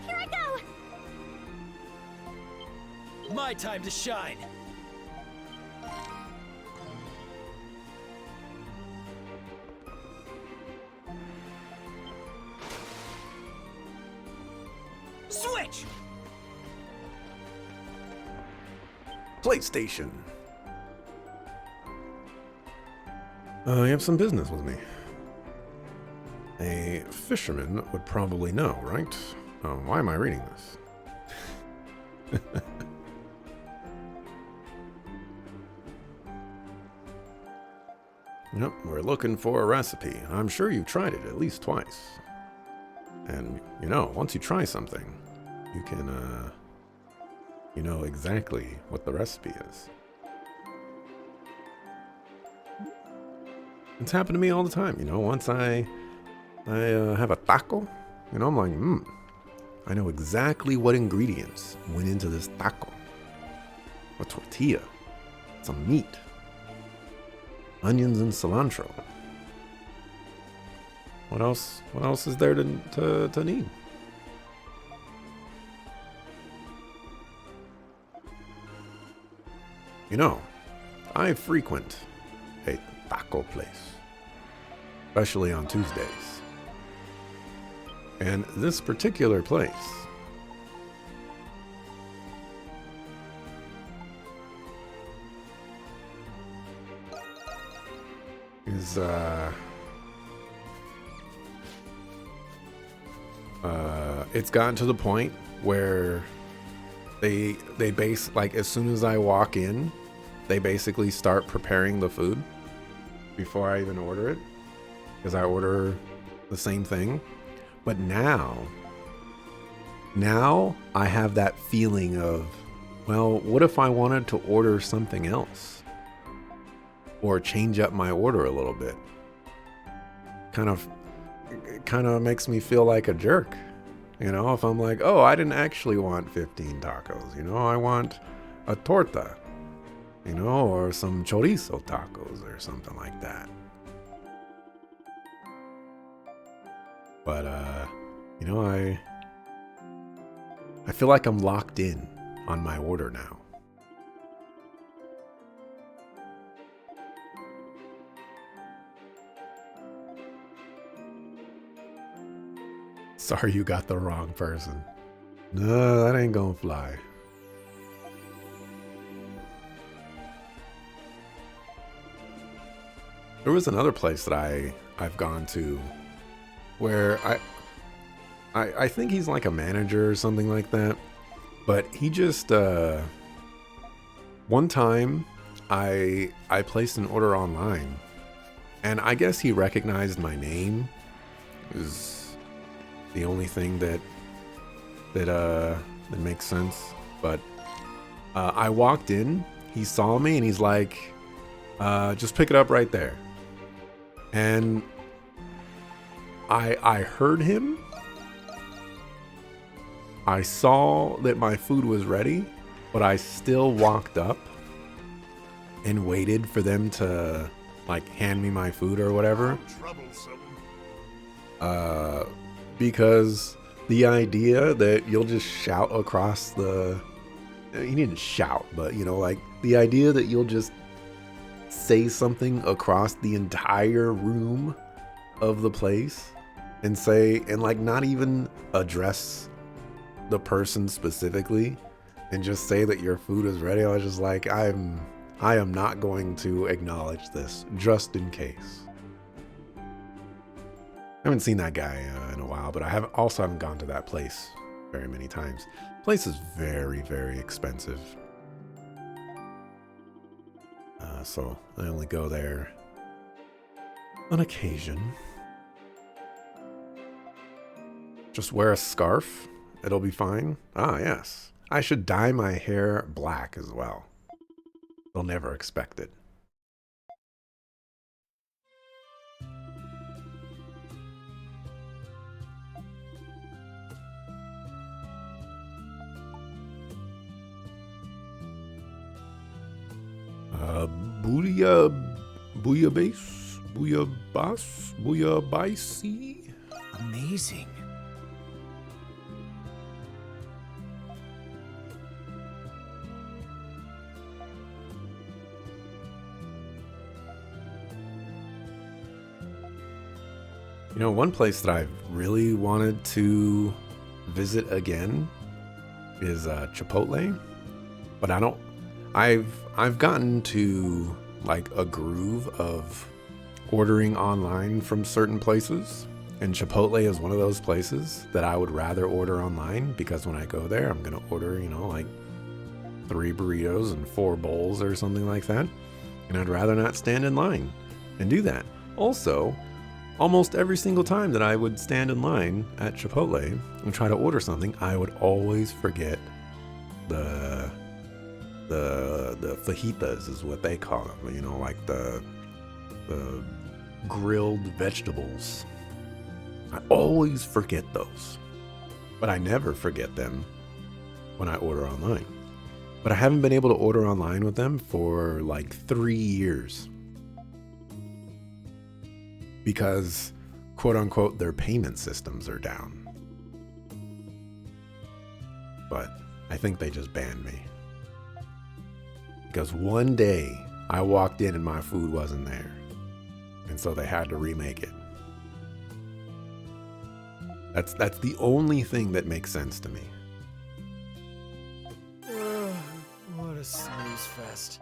Here I go! My time to shine. Switch! PlayStation. You have some business with me. A fisherman would probably know, right? Why am I reading this? Yep, we're looking for a recipe. I'm sure you've tried it at least twice. And, you know, once you try something, you can, you know exactly what the recipe is. It's happened to me all the time, you know. Once I have a taco, you know, I'm like, I know exactly what ingredients went into this taco. A tortilla, some meat, onions and cilantro. What else? What else is there to need? You know, I frequent a taco place, especially on Tuesdays. And this particular place is it's gotten to the point where they base, like, as soon as I walk in, they basically start preparing the food before I even order it, because I order the same thing. But now I have that feeling of, well, what if I wanted to order something else or change up my order a little bit? Kind of makes me feel like a jerk. You know, if I'm like, oh, I didn't actually want 15 tacos, you know, I want a torta, you know, or some chorizo tacos or something like that. But, you know, I feel like I'm locked in on my order now. Sorry, you got the wrong person. No, that ain't gonna fly. There was another place that I've gone to where I think he's like a manager or something like that. But he just one time I placed an order online, and I guess he recognized my name. It was the only thing that makes sense. But I walked in, he saw me, and he's like, just pick it up right there. And I heard him. I saw that my food was ready, but I still walked up and waited for them to, like, hand me my food or whatever. Because the idea that you'll just shout across the... You didn't shout, but, you know, like, the idea that you'll just say something across the entire room of the place and say, and, like, not even address the person specifically and just say that your food is ready. I was just like, I am not going to acknowledge this, just in case. I haven't seen that guy in a while, but I haven't gone to that place very many times. The place is very, very expensive. So I only go there on occasion. Just wear a scarf. It'll be fine. Ah, yes. I should dye my hair black as well. They'll never expect it. Booyabasi. Amazing. You know, one place that I've really wanted to visit again is Chipotle, but I've gotten to like a groove of ordering online from certain places, and Chipotle is one of those places that I would rather order online, because when I go there, I'm gonna order, you know, like 3 burritos and 4 bowls or something like that, and I'd rather not stand in line and do that. Also, almost every single time that I would stand in line at Chipotle and try to order something, I would always forget the fajitas is what they call them, you know, like the grilled vegetables. I always forget those, but I never forget them when I order online. But I haven't been able to order online with them for like 3 years because, quote unquote, their payment systems are down. But I think they just banned me. Because one day I walked in and my food wasn't there. And so they had to remake it. That's the only thing that makes sense to me. What a snooze fest.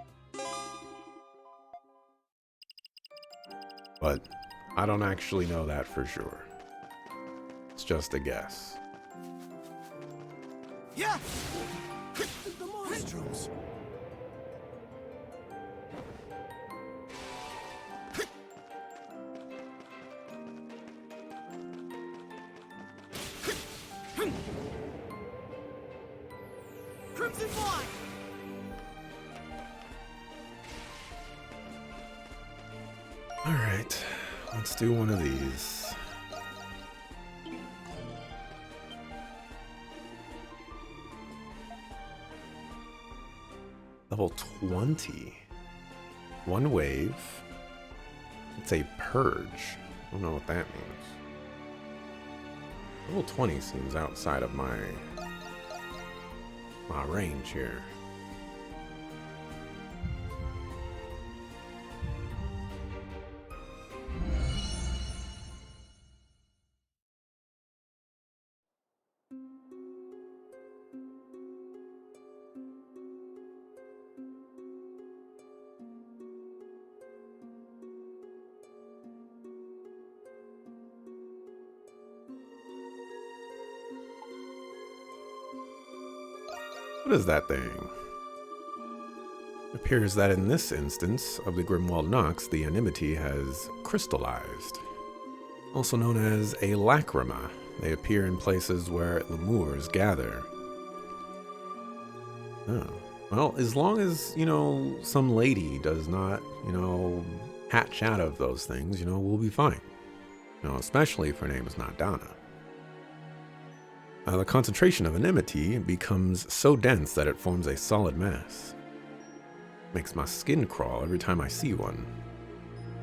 But I don't actually know that for sure. It's just a guess. Yeah! The Monstrums! Crimson Fly! Alright, let's do one of these. Level 20. One wave. It's a purge. I don't know what that means. Level 20 seems outside of my range here. What is that thing? It appears that in this instance of the Grimwald Nox, the anemone has crystallized. Also known as a lacrima, they appear in places where lemurs gather. Oh. Well, as long as, you know, some lady does not, you know, hatch out of those things, you know, we'll be fine. You know, especially if her name is not Donna. The concentration of anemone becomes so dense that it forms a solid mass. Makes my skin crawl every time I see one.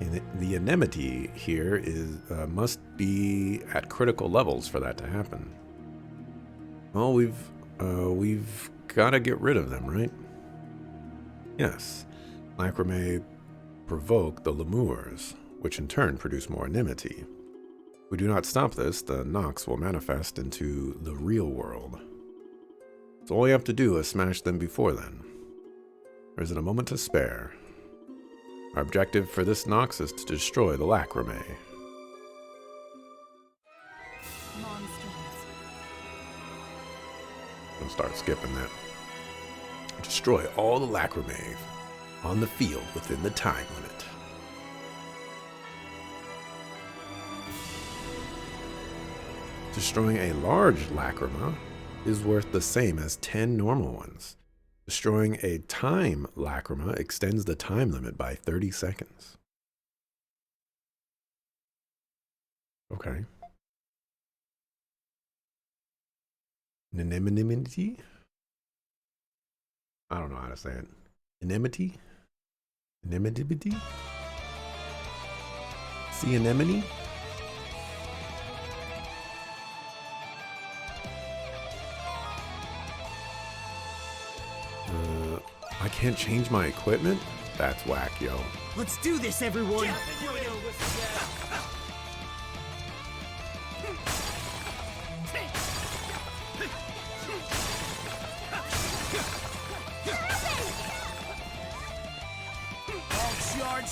And the anemone here must be at critical levels for that to happen. Well, we've got to get rid of them, right? Yes, lacrimae provoke the lemurs, which in turn produce more anemone. If we do not stop this, the Nox will manifest into the real world. So all we have to do is smash them before then. There isn't a moment to spare. Our objective for this Nox is to destroy the lacrimae. I'll start skipping that. Destroy all the lacrimae on the field within the time limit. Destroying a large lacrima is worth the same as 10 normal ones. Destroying a time lacrima extends the time limit by 30 seconds. Okay. Anemone? I don't know how to say it. Anemone? Anemone? Sea anemone? I can't change my equipment? That's whack, yo. Let's do this, everyone!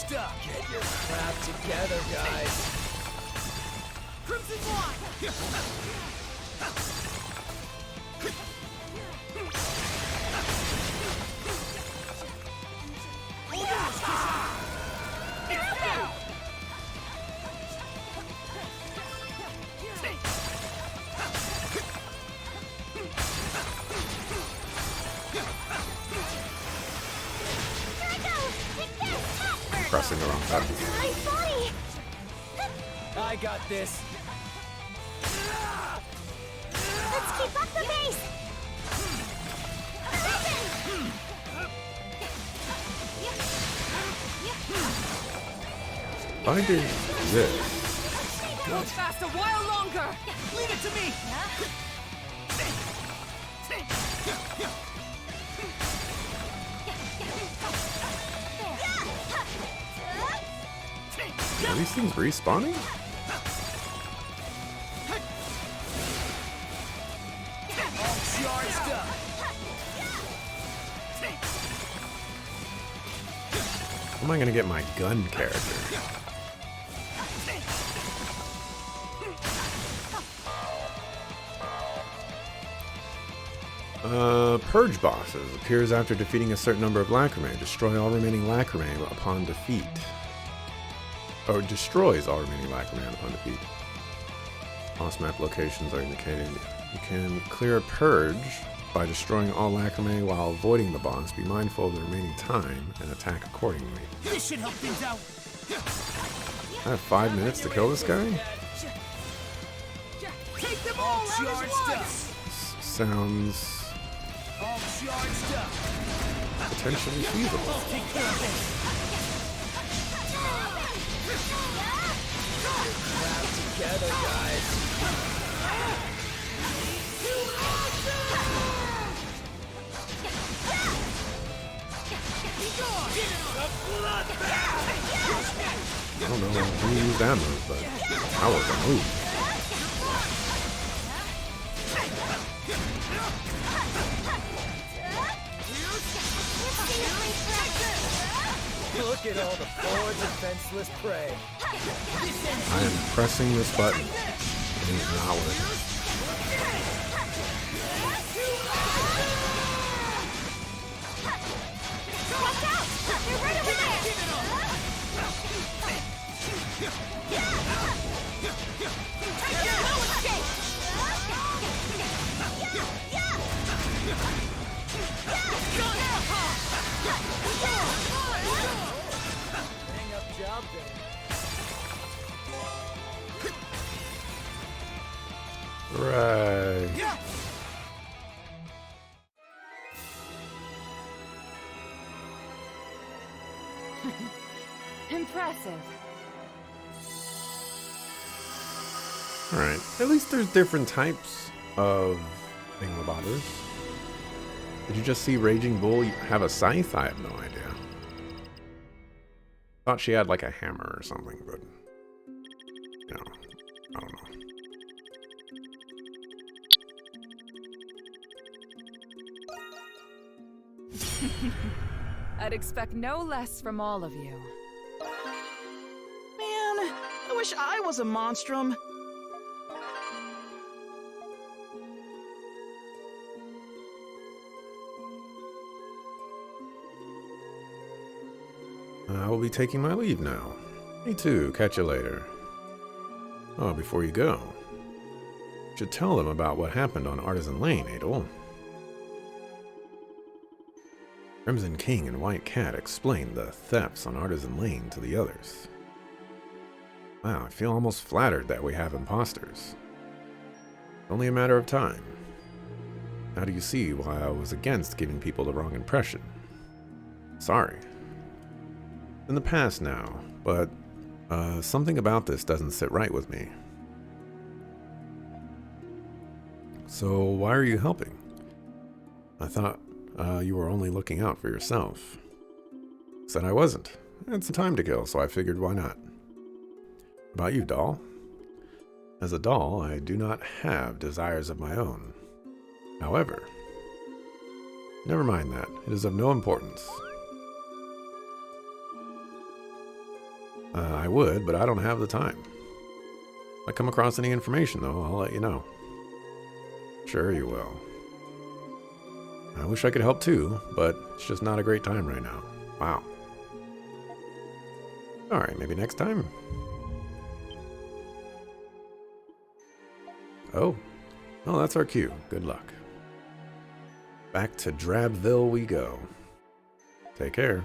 stuff. Get your crap together, guys. Crimson Fly! Pressing the wrong button. I got this. Let's keep up the pace! I did this. Go fast a while longer! Leave it to me! Are these things respawning? All charged up. How am I gonna get my gun character? Purge bosses appears after defeating a certain number of Lacrimae. Destroy all remaining Lacrimae upon defeat. Or destroys all remaining Lacrimae upon defeat. Boss map locations are indicated. You can clear a purge by destroying all Lacrimae while avoiding the boss. Be mindful of the remaining time and attack accordingly. This should help things out. I have 5 minutes to kill this guy? Take them all charged up. Sounds All charged up. potentially feasible. Take care of this. Crap together, guys. I don't know who used that move, but that was a move. Look at all the poor defenseless prey. I am pressing this button. It is not working. Watch out! They're right over there! Hang up job day. Right. Yeah. Impressive. Alright. At least there's different types of thingamabobbers. Did you just see Raging Bull have a scythe? I have no idea. Thought she had like a hammer or something, but no, I don't know. I'd expect no less from all of you. Man, I wish I was a Monstrum. I will be taking my leave now. Me too. Catch you later. Oh, before you go, you should tell them about what happened on Artisan Lane, Adol. Crimson King and White Cat explained the thefts on Artisan Lane to the others. Wow, I feel almost flattered that we have imposters. Only a matter of time. Now do you see why I was against giving people the wrong impression? Sorry. In the past now, but something about this doesn't sit right with me. So why are you helping? I thought you were only looking out for yourself. Said I wasn't. I had some time to kill, so I figured why not. About you, doll? As a doll, I do not have desires of my own. However, never mind that. It is of no importance. I would, but I don't have the time. If I come across any information, though, I'll let you know. Sure you will. I wish I could help too, but it's just not a great time right now. Wow. Alright, maybe next time. Oh. Oh, that's our cue. Good luck. Back to Drabville we go. Take care.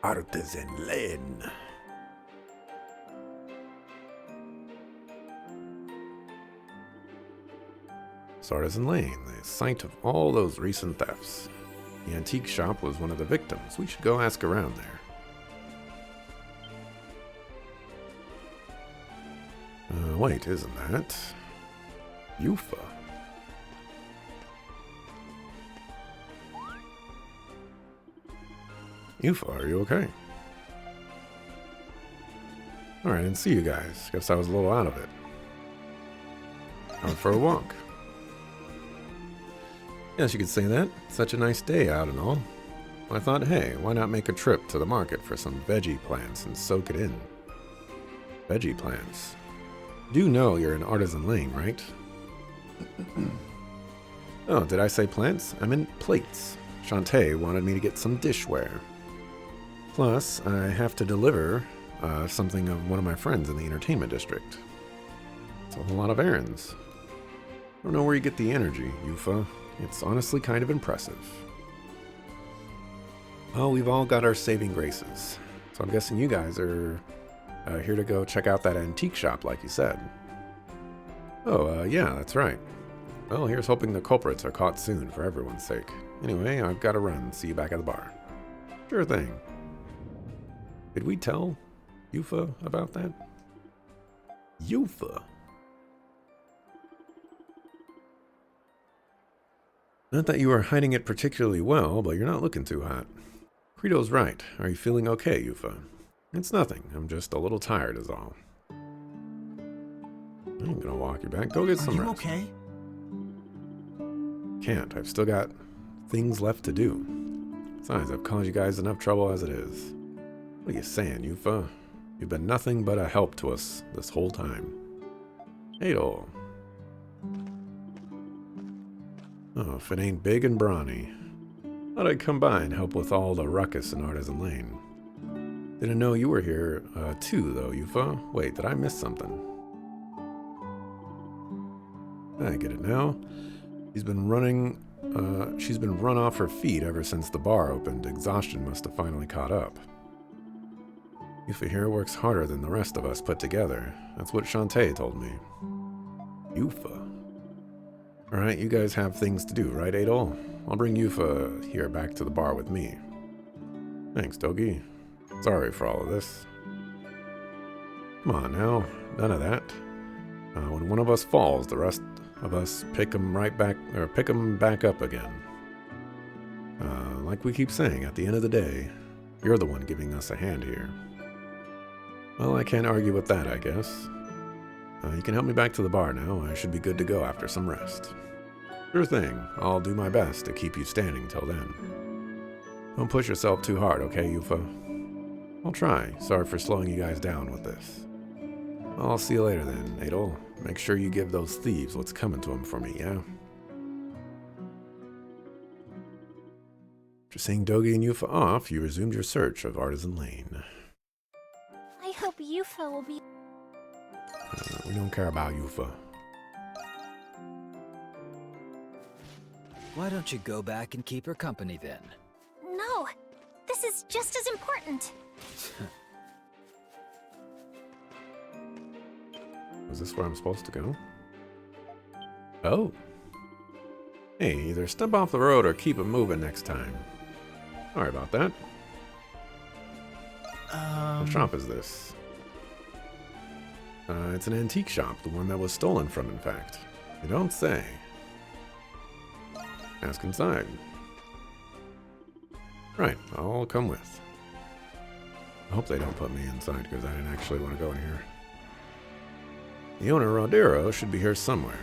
Artisan Lane. It's Artisan Lane, the site of all those recent thefts. The antique shop was one of the victims. We should go ask around there. Wait, isn't that Yufa? Yufa, are you okay? Alright, and see you guys. Guess I was a little out of it. Out for a walk. Yes, you could say that. Such a nice day out and all. I thought, hey, why not make a trip to the market for some veggie plants and soak it in? Veggie plants. Do know you're in Artisan Lane, right? Oh, did I say plants? I meant plates. Shantae wanted me to get some dishware. Plus, I have to deliver something of one of my friends in the entertainment district. It's a whole lot of errands. I don't know where you get the energy, Yufa. It's honestly kind of impressive. Well, we've all got our saving graces. So I'm guessing you guys are here to go check out that antique shop like you said. Oh, yeah, that's right. Well, here's hoping the culprits are caught soon for everyone's sake. Anyway, I've got to run. See you back at the bar. Sure thing. Did we tell Yufa about that? Yufa? Not that you are hiding it particularly well, but you're not looking too hot. Credo's right. Are you feeling okay, Yufa? It's nothing. I'm just a little tired is all. I'm gonna walk you back. Go get some rest. Okay? Can't. I've still got things left to do. Besides, I've caused you guys enough trouble as it is. What are you saying, Yufa? You've been nothing but a help to us this whole time. Adol. Oh, if it ain't big and brawny. Thought I'd come by and help with all the ruckus in Artisan Lane. Didn't know you were here, too, though, Yufa. Wait, did I miss something? I get it now. She's been run off her feet ever since the bar opened. Exhaustion must have finally caught up. Yufa here works harder than the rest of us put together. That's what Shantae told me. Yufa. Alright, you guys have things to do, right, Adol? I'll bring Yufa here back to the bar with me. Thanks, Dogi. Sorry for all of this. Come on now, none of that. When one of us falls, the rest of us pick him back up again. Like we keep saying, at the end of the day, you're the one giving us a hand here. Well, I can't argue with that, I guess. You can help me back to the bar now. I should be good to go after some rest. Sure thing. I'll do my best to keep you standing till then. Don't push yourself too hard, okay, Yufa? I'll try. Sorry for slowing you guys down with this. I'll see you later then, Adol. Make sure you give those thieves what's coming to them for me, yeah? After seeing Dogi and Yufa off, you resumed your search of Artisan Lane. I hope Yufa will be... We don't care about Yufa. Why don't you go back and keep her company then? No, this is just as important. Is this where I'm supposed to go? Oh. Hey, either step off the road or keep it moving next time. Sorry about that. What shop is this? It's an antique shop, the one that was stolen from, in fact. You don't say. Ask inside. Right, I'll come with. I hope they don't put me inside, because I didn't actually want to go in here. The owner, Rodero, should be here somewhere.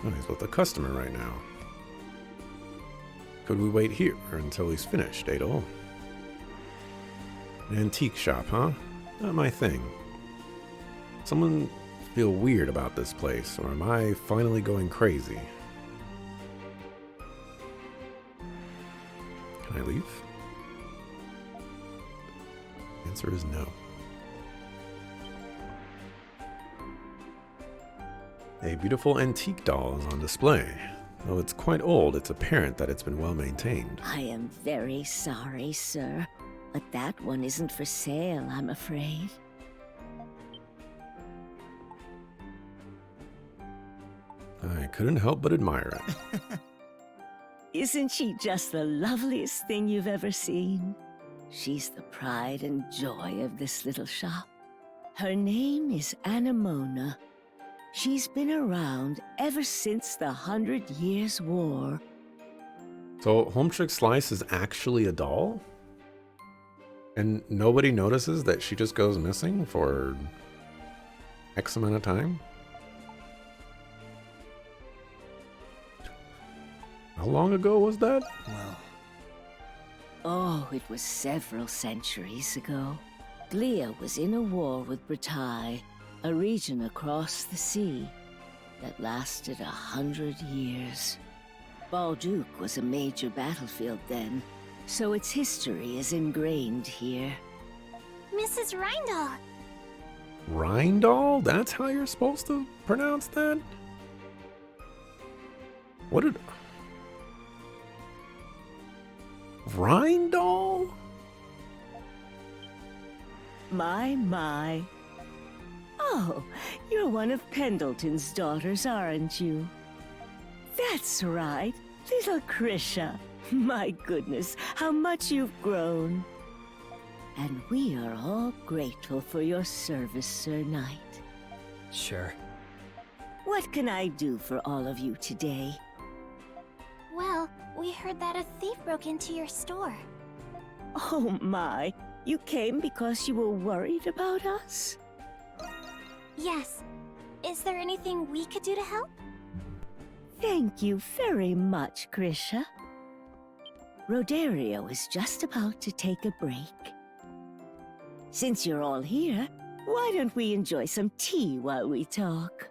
Oh, he's with a customer right now. Could we wait here until he's finished, Adol? An antique shop, huh? Not my thing. Someone feel weird about this place, or am I finally going crazy? Can I leave? The answer is no. A beautiful antique doll is on display. Though it's quite old, it's apparent that it's been well maintained. I am very sorry, sir, but that one isn't for sale, I'm afraid. I couldn't help but admire it. Isn't she just the loveliest thing you've ever seen? She's the pride and joy of this little shop. Her name is Anemona. She's been around ever since the 100 Years' War. So Homtrick Slice is actually a doll? And nobody notices that she just goes missing for X amount of time? How long ago was that? Well, Oh, it was several centuries ago. Glia was in a war with Bretagne, a region across the sea that lasted 100 years. Balduc was a major battlefield then, so its history is ingrained here. Mrs. Rindal! Rindal? That's how you're supposed to pronounce that? What did... Rindal? My. Oh, you're one of Pendleton's daughters, aren't you? That's right, little Krisha. My goodness, how much you've grown. And we are all grateful for your service, Sir Knight. sure. What can I do for all of you today? Well, we heard that a thief broke into your store. Oh my, you came because you were worried about us? Yes. Is there anything we could do to help? Thank you very much, Krisha. Roderio is just about to take a break. Since you're all here, why don't we enjoy some tea while we talk?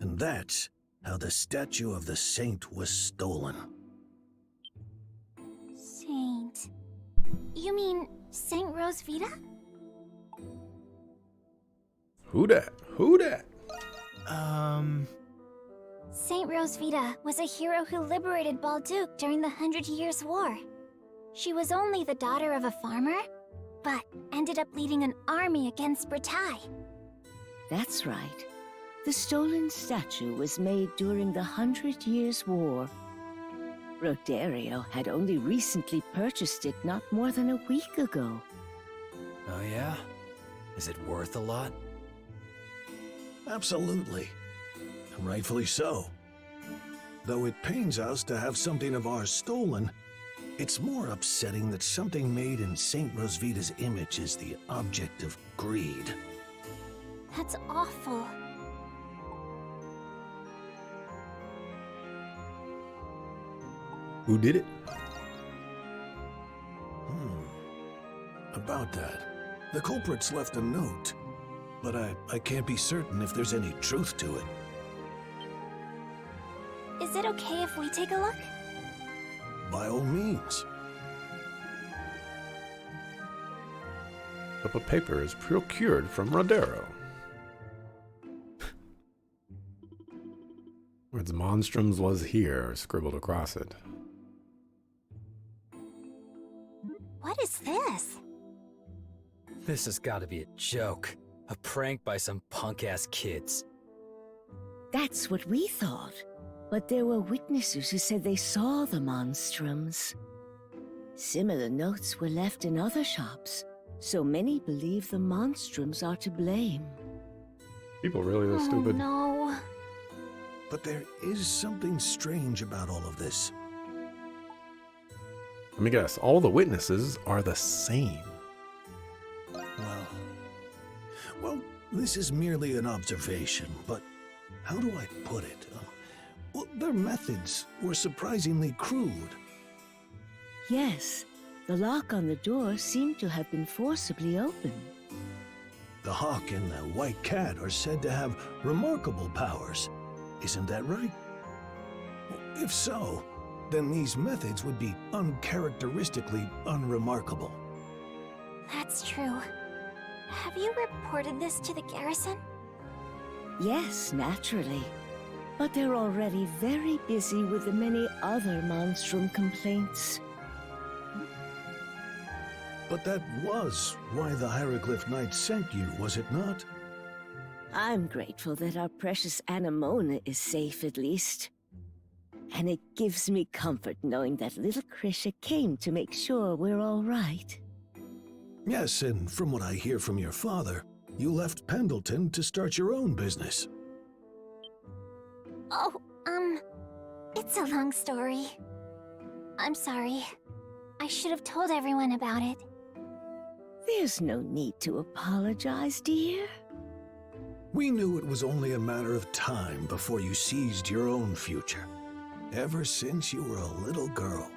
And that's how the statue of the saint was stolen. Saint... You mean Saint Rosvita? Who dat? Who dat? Saint Rosvita was a hero who liberated Balduc during the 100 Years' War. She was only the daughter of a farmer, but ended up leading an army against Bretagne. That's right. The stolen statue was made during the 100 Years' War. Roderio had only recently purchased it not more than a week ago. Oh yeah? Is it worth a lot? Absolutely. And rightfully so. Though it pains us to have something of ours stolen, it's more upsetting that something made in Saint Rosvita's image is the object of greed. That's awful. Who did it? About that, the culprit's left a note, but I can't be certain if there's any truth to it. Is it okay if we take a look? By all means. Slip of paper is procured from Rodero. Words Monstrum's was here, scribbled across it. What is this? This has got to be a joke. A prank by some punk-ass kids. That's what we thought. But there were witnesses who said they saw the Monstrums. Similar notes were left in other shops, so many believe the Monstrums are to blame. People really this Oh stupid. no. But there is something strange about all of this. Let me guess, all the witnesses are the same. Well, this is merely an observation, but how do I put it? Well, their methods were surprisingly crude. Yes, the lock on the door seemed to have been forcibly opened. The hawk and the white cat are said to have remarkable powers. Isn't that right? If so, then these methods would be uncharacteristically unremarkable. That's true. Have you reported this to the garrison? Yes, naturally. But they're already very busy with the many other Monstrum complaints. But that was why the Hieroglyph Knight sent you, was it not? I'm grateful that our precious Anemona is safe at least. And it gives me comfort knowing that little Krisha came to make sure we're all right. Yes, and from what I hear from your father, you left Pendleton to start your own business. Oh, it's a long story. I'm sorry. I should have told everyone about it. There's no need to apologize, dear. We knew it was only a matter of time before you seized your own future. Ever since you were a little girl.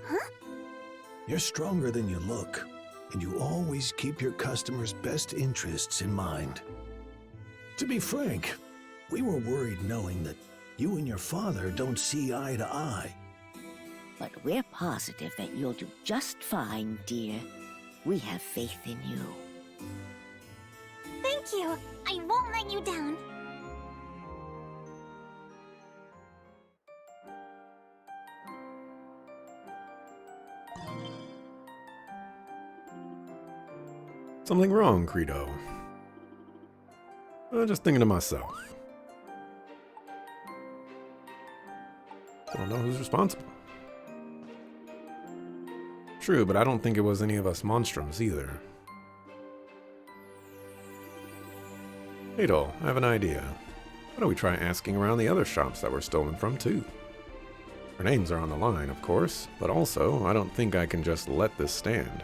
Huh? You're stronger than you look, and you always keep your customers' best interests in mind. To be frank, we were worried knowing that you and your father don't see eye to eye. But we're positive that you'll do just fine, dear. We have faith in you. Thank you. I won't let you down. Something wrong, Credo. Just thinking to myself. Don't know who's responsible. True, but I don't think it was any of us Monstrums either. Hey Dol, I have an idea. Why don't we try asking around the other shops that were stolen from too? Our names are on the line, of course, but also, I don't think I can just let this stand.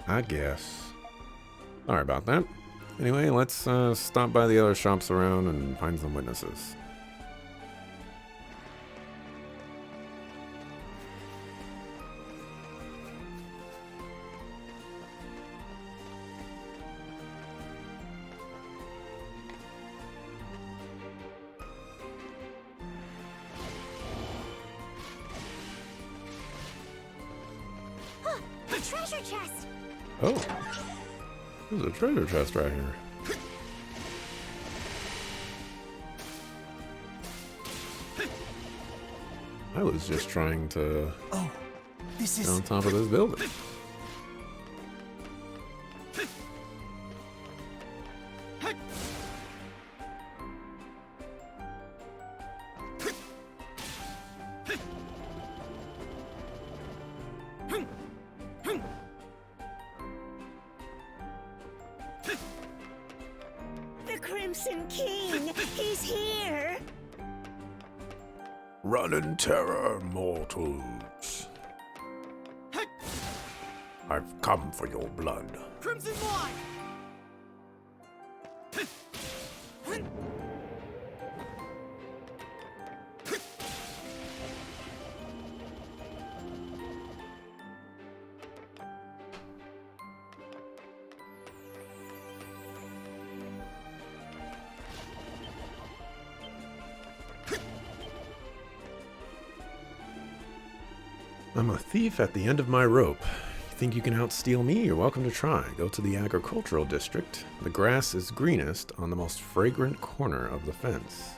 I guess. Sorry about that. Anyway, let's stop by the other shops around and find some witnesses. The treasure chest! Oh, there's a treasure chest right here. I was just trying to Oh, this get is... on top of this building. The Crimson King! He's here! Run in terror, mortals. I've come for your blood. Crimson Wine! I'm a thief at the end of my rope. You think you can outsteal me? You're welcome to try. Go to the agricultural district. The grass is greenest on the most fragrant corner of the fence.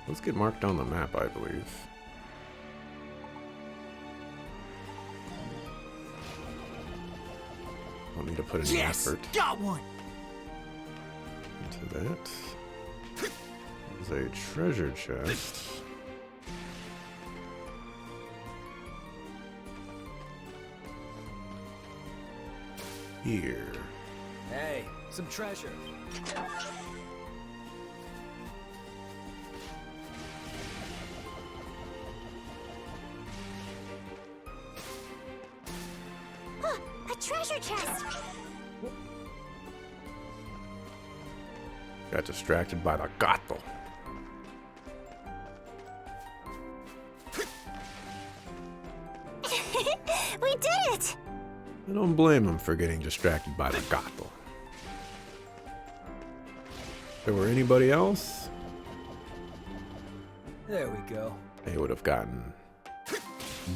Let's get marked on the map, I believe. Don't need to put any effort Got one. into that. There's a treasure chest. Here. Hey, some treasure. A treasure chest! Got distracted by the gato. We did it! I don't blame him for getting distracted by the gato. If there were anybody else, There we go. they would have gotten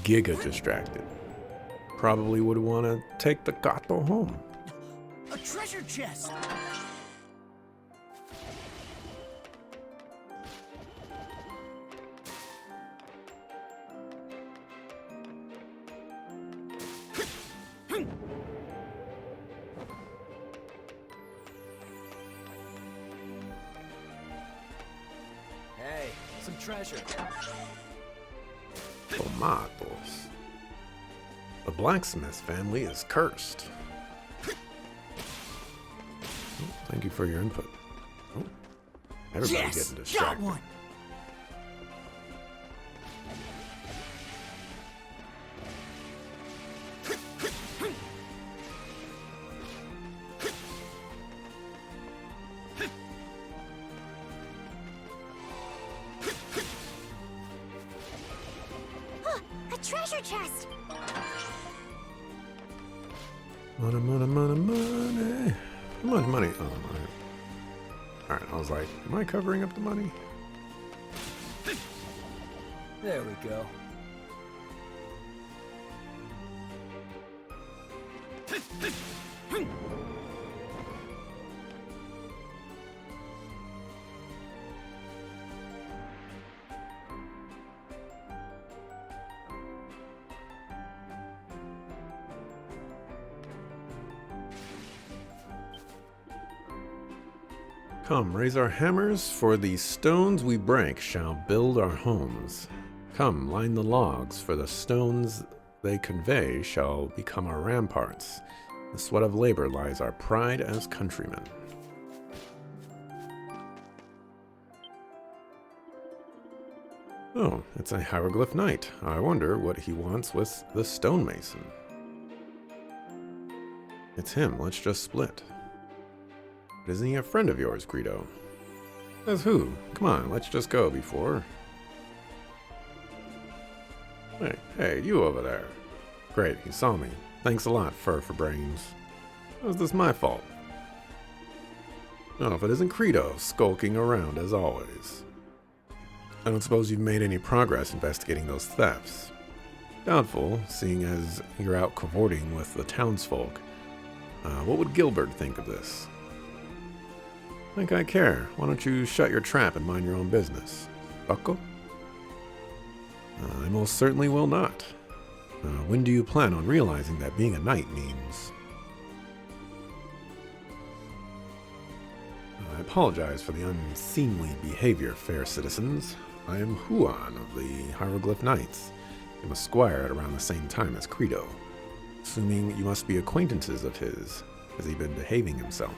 giga distracted. Probably would want to take the gato home. A treasure chest. Hey, some treasure. Tomatoes. The blacksmith family is cursed. Oh, thank you for your input. Oh, everybody getting Got distracted. one. A treasure chest! Money, money, money, money. How much money? Oh, alright, I was like, am I covering up the money? There we go. Come, raise our hammers, for the stones we break shall build our homes. Come, line the logs, for the stones they convey shall become our ramparts. The sweat of labor lies our pride as countrymen. Oh, it's a hieroglyph knight. I wonder what he wants with the stonemason. It's him, let's just split. Isn't he a friend of yours, Greedo? Says who? Come on, let's just go before. Hey, you over there. Great, he saw me. Thanks a lot, Fur for Brains. How's this my fault? No, if it isn't Greedo, skulking around as always. I don't suppose you've made any progress investigating those thefts. Doubtful, seeing as you're out cavorting with the townsfolk. What would Gilbert think of this? Think I care. Why don't you shut your trap and mind your own business? Bucko? I most certainly will not. When do you plan on realizing that being a knight means? I apologize for the unseemly behavior, fair citizens. I am Huan of the Hieroglyph Knights. I'm a squire at around the same time as Greedo. Assuming you must be acquaintances of his. Has he been behaving himself?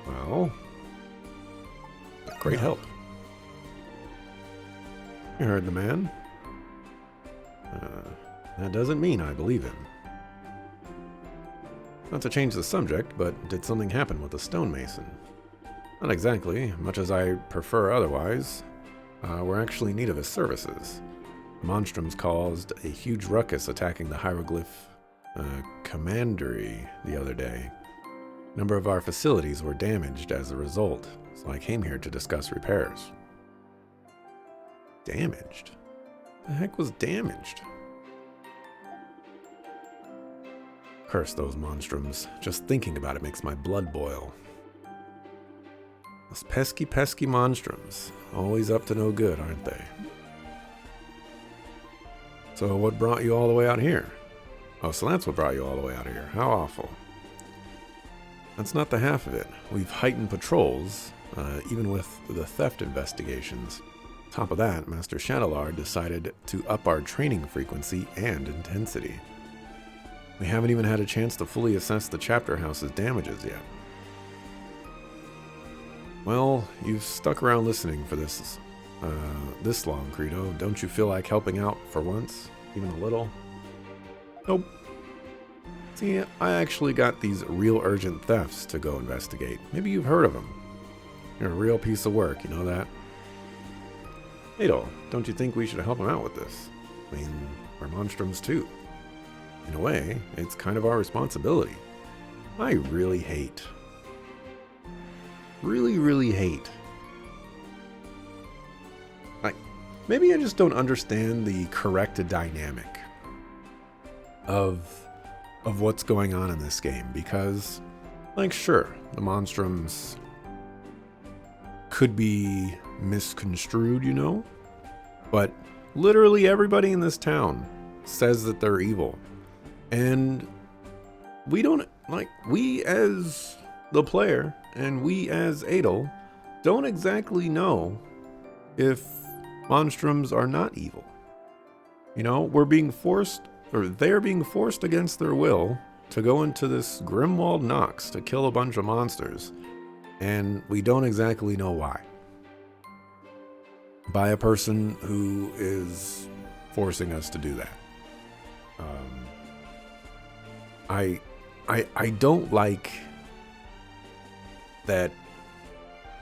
Well, great help. You heard the man. That doesn't mean I believe him. Not to change the subject, but did something happen with the stonemason? Not exactly, much as I prefer otherwise. We're actually in need of his services. Monstrums caused a huge ruckus attacking the hieroglyph commandery the other day. A number of our facilities were damaged as a result, so I came here to discuss repairs. Damaged? The heck was damaged? Curse those monstrums. Just thinking about it makes my blood boil. Those pesky, pesky monstrums. Always up to no good, aren't they? So what brought you all the way out here? Oh, so that's what brought you all the way out of here. How awful. That's not the half of it. We've heightened patrols, even with the theft investigations. Top of that, Master Shadowlord decided to up our training frequency and intensity. We haven't even had a chance to fully assess the chapter house's damages yet. Well, you've stuck around listening for this long, Credo. Don't you feel like helping out for once? Even a little? Nope. See, I actually got these real urgent thefts to go investigate. Maybe you've heard of them. You're a real piece of work, you know that? Adol, don't you think we should help him out with this? I mean, we're Monstrums too. In a way, it's kind of our responsibility. I really hate. Really hate. Maybe I just don't understand the correct dynamic of what's going on in this game, because, like, sure, the Monstrums could be misconstrued, you know? But literally everybody in this town says that they're evil. And we don't, like, we as the player and we as Adol don't exactly know if Monstrums are not evil. You know, we're being forced, or they're being forced against their will to go into this Grimwald Nox to kill a bunch of monsters. And we don't exactly know why. By a person who is forcing us to do that. I don't like that,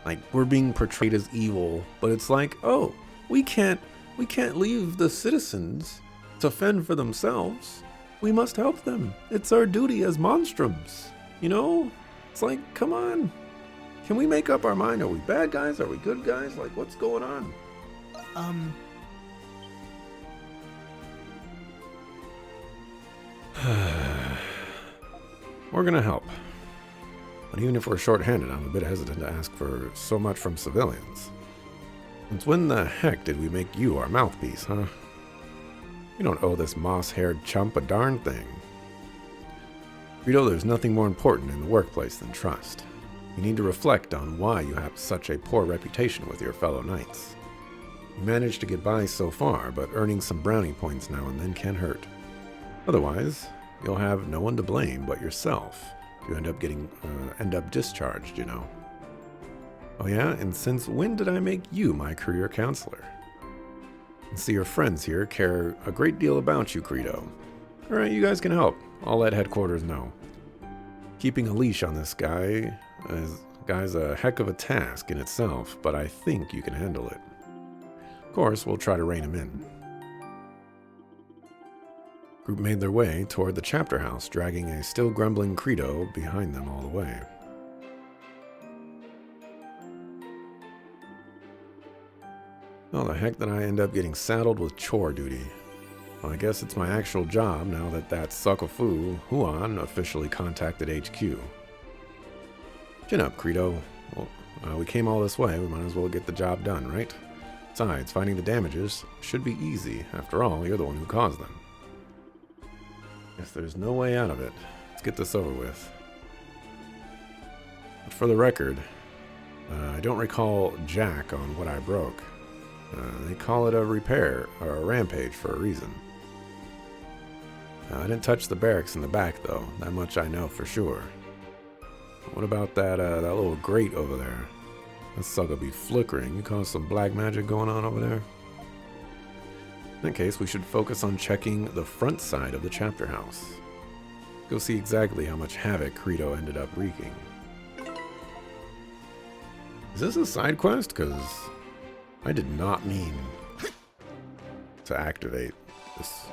like, we're being portrayed as evil, but it's like, oh, we can't leave the citizens to fend for themselves. We must help them. It's our duty as Monstrums. You know? It's like, come on. Can we make up our mind? Are we bad guys? Are we good guys? Like, what's going on? We're gonna help. But even if we're short-handed, I'm a bit hesitant to ask for so much from civilians. Since when the heck did we make you our mouthpiece, huh? We don't owe this moss-haired chump a darn thing. Rito, there's nothing more important in the workplace than trust. You need to reflect on why you have such a poor reputation with your fellow knights. You managed to get by so far, but earning some brownie points now and then can hurt. Otherwise, you'll have no one to blame but yourself if you end up discharged, you know. Oh yeah, and since when did I make you my career counselor? And see, your friends here care a great deal about you, Credo. Alright, you guys can help. I'll let headquarters know. Keeping a leash on this guy's a heck of a task in itself, but I think you can handle it. Of course, we'll try to rein him in. Group made their way toward the chapter house, dragging a still grumbling Credo behind them all the way. How the heck did I end up getting saddled with chore duty? Well, I guess it's my actual job now that Suckafu Huan officially contacted HQ. Chin up, Credo. Well, we came all this way, we might as well get the job done, right? Besides, finding the damages should be easy. After all, you're the one who caused them. Guess there's no way out of it. Let's get this over with. But for the record, I don't recall jack on what I broke. They call it a repair, or a rampage for a reason. I didn't touch the barracks in the back, though. That much I know for sure. What about that little grate over there? That sucker be flickering. You caused some black magic going on over there? In that case, we should focus on checking the front side of the chapter house. Go see exactly how much havoc Credo ended up wreaking. Is this a side quest? Because I did not mean to activate this.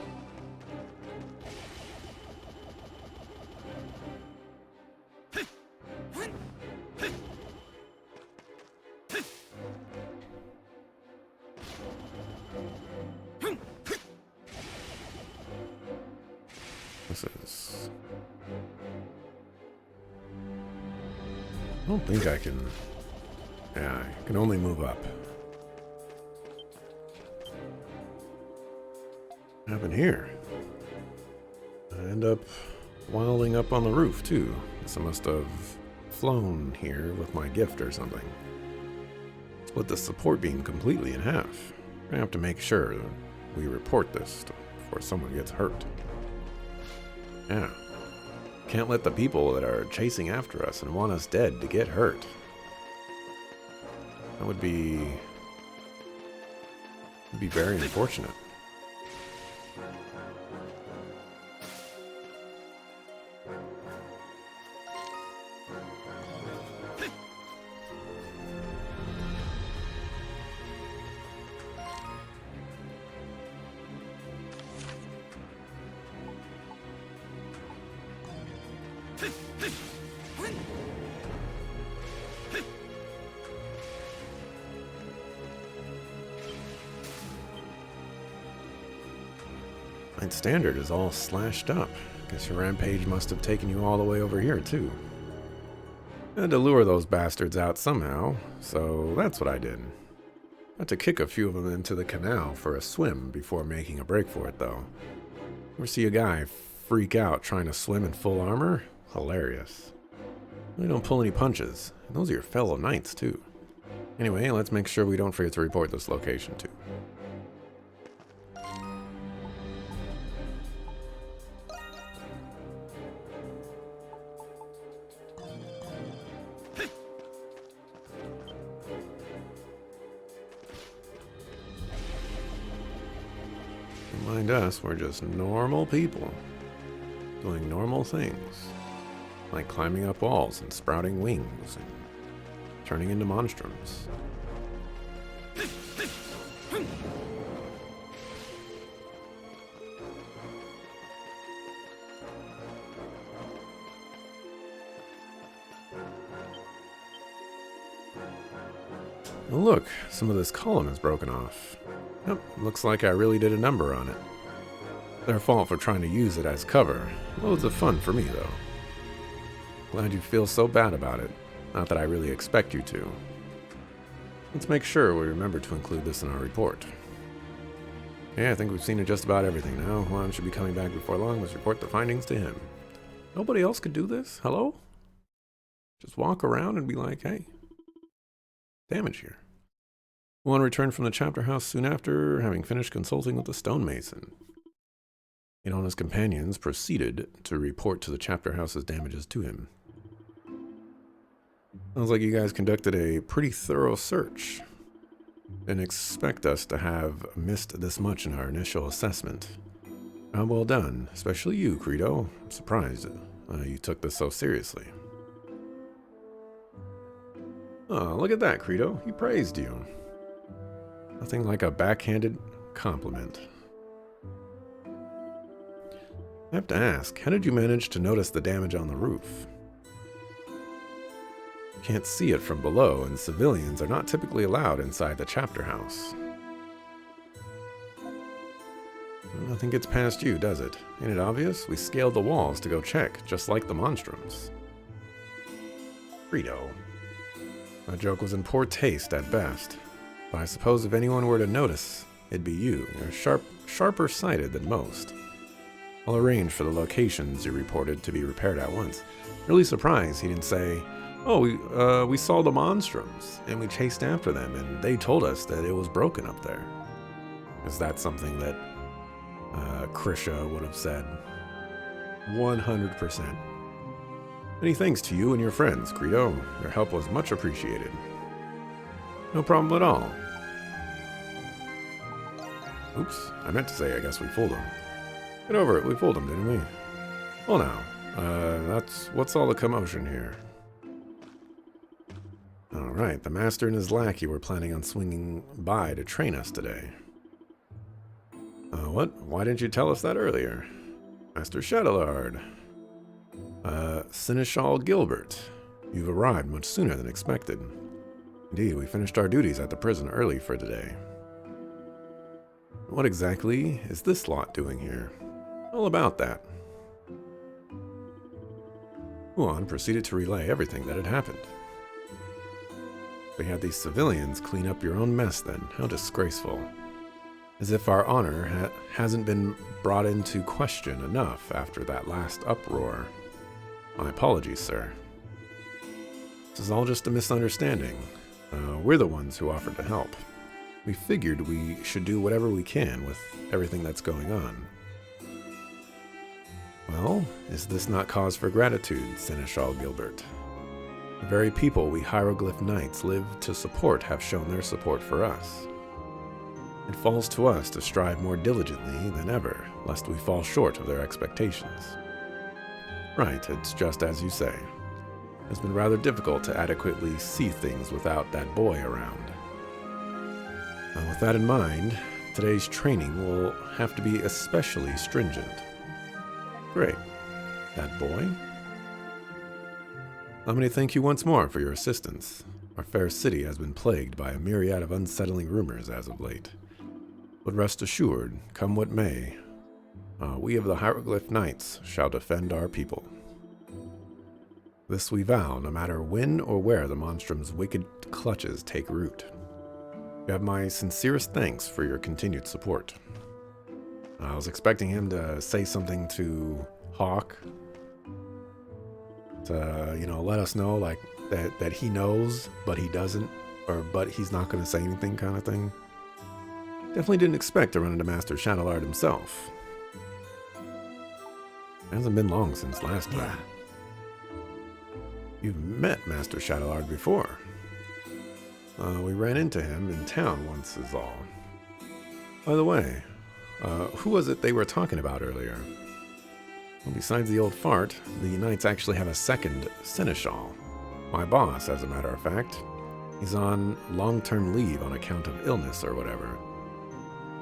This is... I don't think I can... Yeah, I can only move up. What happened here? end up wilding up on the roof, too. Guess I must have flown here with my gift or something. Split the support beam completely in half. I have to make sure that we report this before someone gets hurt. Yeah. Can't let the people that are chasing after us and want us dead to get hurt. That would be very unfortunate. Knight Standard is all slashed up. Guess your rampage must have taken you all the way over here, too. I had to lure those bastards out somehow, so that's what I did. I had to kick a few of them into the canal for a swim before making a break for it, though. Ever see a guy freak out trying to swim in full armor? Hilarious. Really don't pull any punches. And those are your fellow knights, too. Anyway, let's make sure we don't forget to report this location, too. Mind us, we're just normal people doing normal things, like climbing up walls and sprouting wings and turning into monstrums. Oh, look, some of this column is broken off. Yep, looks like I really did a number on it. Their fault for trying to use it as cover. Loads of fun for me, though. Glad you feel so bad about it. Not that I really expect you to. Let's make sure we remember to include this in our report. Yeah, I think we've seen just about everything now. Juan should be coming back before long. Let's report the findings to him. Nobody else could do this? Hello? Just walk around and be like, hey, damage here. Juan returned from the chapter house soon after, having finished consulting with the stonemason. He and his companions proceeded to report to the chapter house's damages to him. Sounds like you guys conducted a pretty thorough search. Didn't expect us to have missed this much in our initial assessment. Well done, especially you, Credo. I'm surprised you took this so seriously. Oh, look at that, Credo. He praised you. Nothing like a backhanded compliment. I have to ask, how did you manage to notice the damage on the roof? You can't see it from below, and civilians are not typically allowed inside the chapter house. Nothing gets past you, does it? Ain't it obvious? We scaled the walls to go check, just like the Monstrums. Credo. My joke was in poor taste at best, but I suppose if anyone were to notice, it'd be you. You're sharper-sighted than most. I'll arrange for the locations you reported to be repaired at once. Really surprised he didn't say, oh, we saw the Monstrums, and we chased after them, and they told us that it was broken up there. Is that something that Krisha would have said? 100%. Many thanks to you and your friends, Credo. Your help was much appreciated. No problem at all. Oops, I meant to say I guess we fooled him. Get over it, we fooled him, didn't we? Well now, what's all the commotion here? Alright, the master and his lackey were planning on swinging by to train us today. What? Why didn't you tell us that earlier? Master Shadowlord. Seneschal Gilbert. You've arrived much sooner than expected. Indeed, we finished our duties at the prison early for today. What exactly is this lot doing here? All about that. Juan proceeded to relay everything that had happened. We had these civilians clean up your own mess then. How disgraceful. As if our honor hasn't been brought into question enough after that last uproar. My apologies, sir. This is all just a misunderstanding. We're the ones who offered to help. We figured we should do whatever we can with everything that's going on. Well, is this not cause for gratitude, Seneschal Gilbert? The very people we hieroglyph knights live to support have shown their support for us. It falls to us to strive more diligently than ever, lest we fall short of their expectations. Right, it's just as you say. It's been rather difficult to adequately see things without that boy around. With that in mind, today's training will have to be especially stringent. Great. That boy? Let me thank you once more for your assistance. Our fair city has been plagued by a myriad of unsettling rumors as of late. But rest assured, come what may, we of the Hieroglyph Knights shall defend our people. This we vow, no matter when or where the Monstrum's wicked clutches take root. You have my sincerest thanks for your continued support. I was expecting him to say something to Hawk to, let us know, like, that he knows, but he doesn't, but he's not going to say anything kind of thing. Definitely didn't expect to run into Master Shadowlard himself. It hasn't been long since last time. You've met Master Shadowlard before. We ran into him in town once is all. By the way, who was it they were talking about earlier? Well, besides the old fart, the Knights actually have a second Seneschal. My boss, as a matter of fact. He's on long-term leave on account of illness or whatever.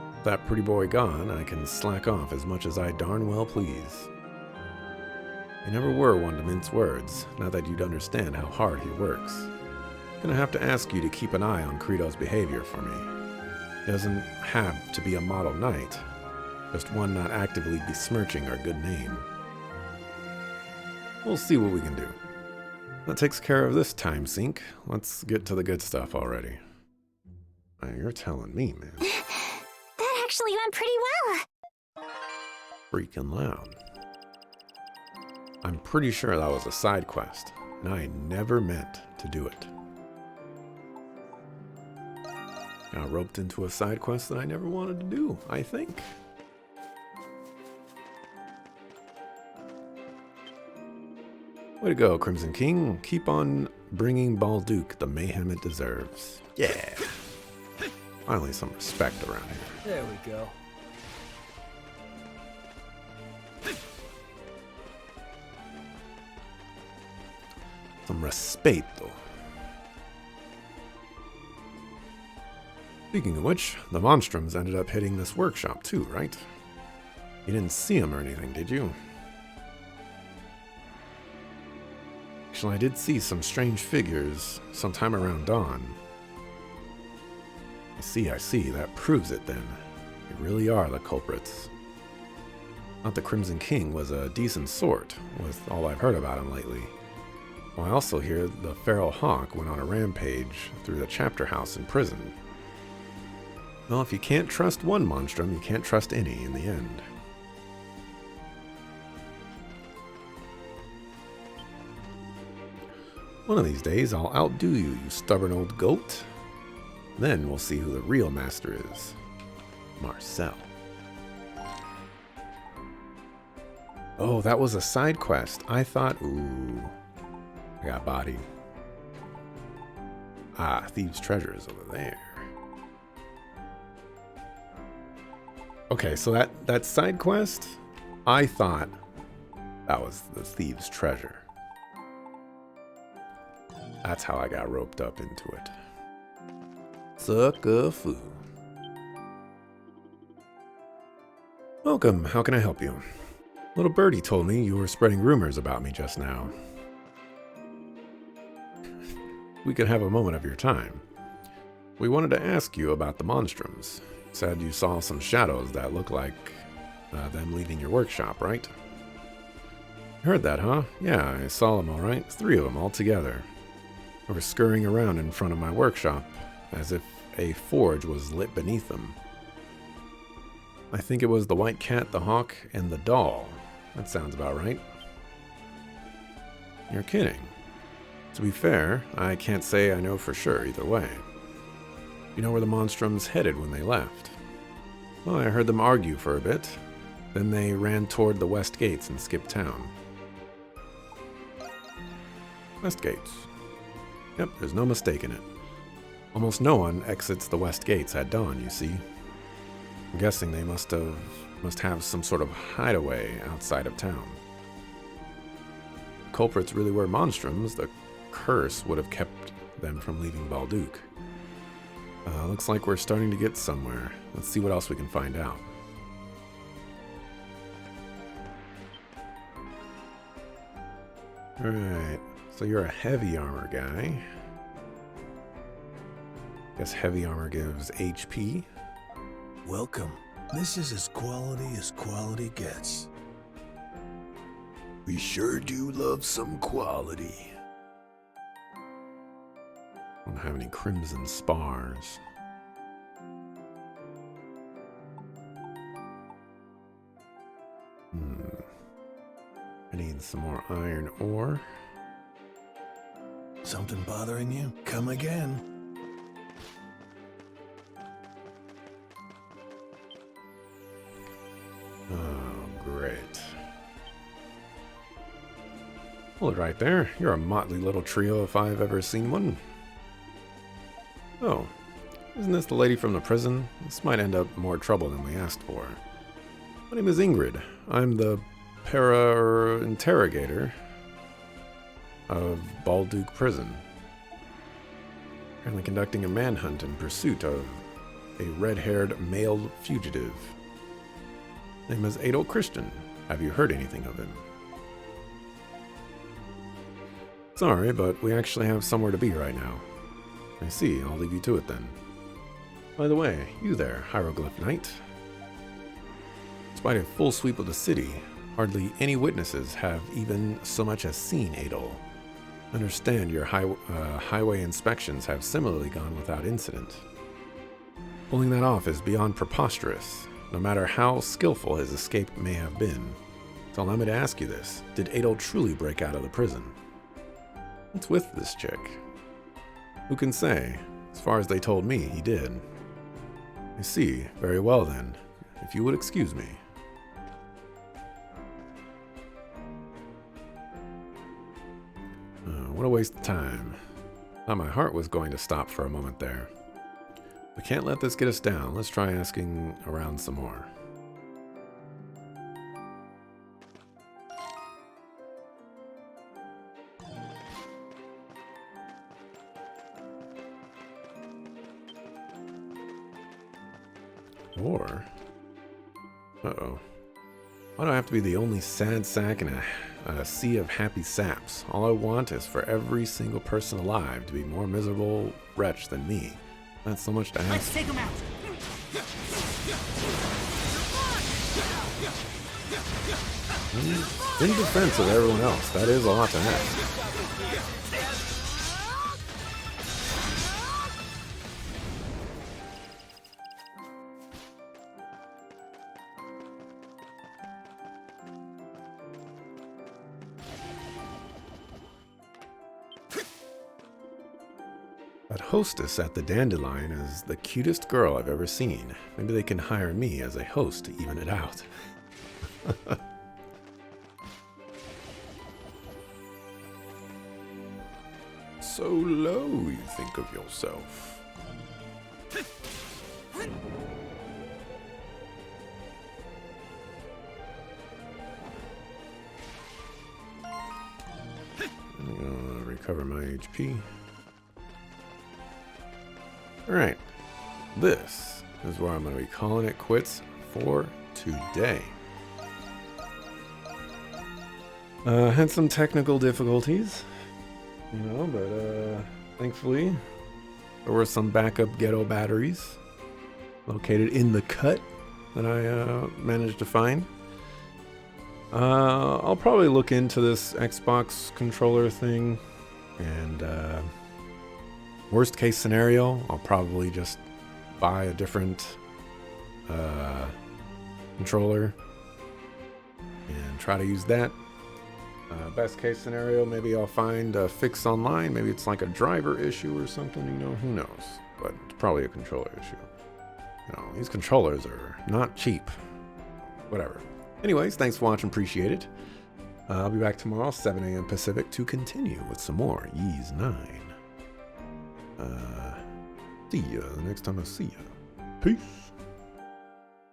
With that pretty boy gone, I can slack off as much as I darn well please. You never were one to mince words, now that you'd understand how hard he works. Gonna have to ask you to keep an eye on Credo's behavior for me. He doesn't have to be a model knight, just one not actively besmirching our good name. We'll see what we can do. That takes care of this time sink. Let's get to the good stuff already. You're telling me, man. That actually went pretty well. Freaking loud. I'm pretty sure that was a side quest, and I never meant to do it. Got roped into a side quest that I never wanted to do, I think. Way to go, Crimson King. Keep on bringing Balduke the mayhem it deserves. Yeah. Finally some respect around here. There we go. Some respeto. Speaking of which, the Monstrums ended up hitting this workshop too, right? You didn't see them or anything, did you? Actually, I did see some strange figures sometime around dawn. I see. That proves it then. You really are the culprits. Thought the Crimson King was a decent sort, with all I've heard about him lately. Well, I also hear the Feral Hawk went on a rampage through the chapter house and prison. Well, if you can't trust one Monstrum, you can't trust any in the end. One of these days, I'll outdo you, you stubborn old goat. Then we'll see who the real master is. Marcel. Oh, that was a side quest. I thought, ooh, I got bodied. Ah, Thieves' Treasure is over there. Okay, so that side quest, I thought that was the Thieves' Treasure. That's how I got roped up into it. Sucker foo. Welcome, how can I help you? Little birdie told me you were spreading rumors about me just now. We could have a moment of your time. We wanted to ask you about the Monstrums. Said you saw some shadows that look like them leaving your workshop, right? Heard that, huh? Yeah, I saw them all right. 3 of them all together. They were scurrying around in front of my workshop, as if a forge was lit beneath them. I think it was the white cat, the hawk, and the doll. That sounds about right. You're kidding. To be fair, I can't say I know for sure either way. You know where the Monstrums headed when they left? Well, I heard them argue for a bit. Then they ran toward the west gates and skipped town. West gates. Yep, there's no mistaking it. Almost no one exits the west gates at dawn, you see. I'm guessing they must have some sort of hideaway outside of town. The culprits really were Monstrums. The curse would have kept them from leaving Balduke. Looks like we're starting to get somewhere. Let's see what else we can find out. Alright, so you're a heavy armor guy. Guess heavy armor gives HP. Welcome. This is as quality gets. We sure do love some quality. Don't have any crimson spars. I need some more iron ore. Something bothering you? Come again. Oh, great. Hold it right there. You're a motley little trio if I've ever seen one. Oh, isn't this the lady from the prison? This might end up more trouble than we asked for. My name is Ingrid. I'm the para-interrogator of Balduke Prison. Currently conducting a manhunt in pursuit of a red-haired male fugitive. Name is Adol Christian. Have you heard anything of him? Sorry, but we actually have somewhere to be right now. I see, I'll leave you to it then. By the way, you there, Hieroglyph Knight. Despite a full sweep of the city, hardly any witnesses have even so much as seen Adol. Understand your highway inspections have similarly gone without incident. Pulling that off is beyond preposterous, no matter how skillful his escape may have been. So allow me to ask you this. Did Adol truly break out of the prison? What's with this chick? Who can say? As far as they told me, he did. I see. Very well then. If you would excuse me. What a waste of time. Thought my heart was going to stop for a moment there. We can't let this get us down. Let's try asking around some more. Or... uh-oh. Why do I have to be the only sad sack in a sea of happy saps? All I want is for every single person alive to be more miserable wretch than me. Not so much to ask. Let's take him out. In defense of everyone else, that is a lot to ask. That hostess at the Dandelion is the cutest girl I've ever seen. Maybe they can hire me as a host to even it out. So low, you think of yourself. I'm gonna recover my HP. Alright, this is where I'm going to be calling it quits for today. Had some technical difficulties, but thankfully there were some backup ghetto batteries located in the cut that I managed to find. I'll probably look into this Xbox controller thing, and worst case scenario, I'll probably just buy a different controller and try to use that. Best case scenario, maybe I'll find a fix online. Maybe it's like a driver issue or something, you know, who knows. But it's probably a controller issue. You know, these controllers are not cheap. Whatever. Anyways, thanks for watching. Appreciate it. I'll be back tomorrow, 7 a.m. Pacific, to continue with some more Ys 9. See ya the next time I see ya. Peace.